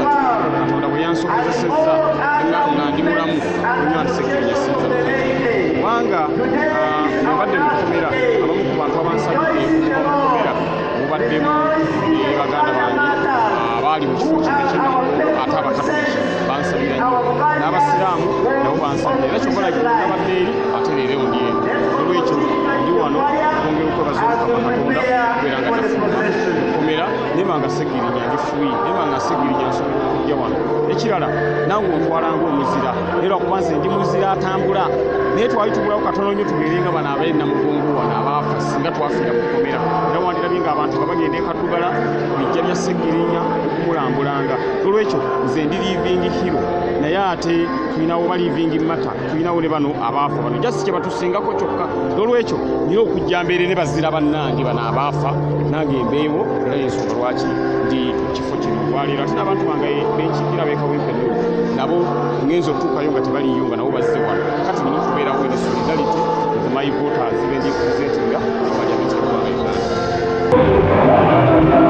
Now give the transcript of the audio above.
Katonda bwe yansobozesezza nga ndi mulamu Omwana Ssegirinya sinza kubanga mbadde mu kukomera abamu ku bantu abansabidde okukomera mubaddemu baganda bange abaali mu kifo kino ekyennamugongo ate abakatoliki bansabira nnyo n'abasiraamu nabo bansabira era kyobalagira nabadde eri ate leero ndi eno olwekyo ndi wano okwongera okwebaza Omukama Katonda kubeera nga tafuluma okukomera nebanga Ssegirinya ngifuuye nebanga Ssegirinya nsobola okujja wano ekirala nange ontwala ng'omuzira era kuba nze ndi muzira atambula naye twali tubulawo katono nnyo tubeere nga bano abali Namugongo wano abaafa singa twafiira mu kukomera era wandirabye nga abantu nga bagenda ekaddugala bijja bya Ssegirinya okumulambulanga olwekyo nze ndi livingi hero naye ate tulinawo ba livingi mata tulinawo ne bano abaafa bano jasi kye batusingako kyokka olwekyo nina okujja mbeere ne bazira bannange bano abaafa nange embeewo era yensonga lwaki ndi mu kifo kino olwaleero ate n'abantu bange benkiikira b'e Kawempe North nabo ngenza okutuukayo nga tebaliyo nga nabo bazze wano kati nina okubeerawo ne solidarity with my voters bendi kupresentinga abali abekyagwanga Uganda.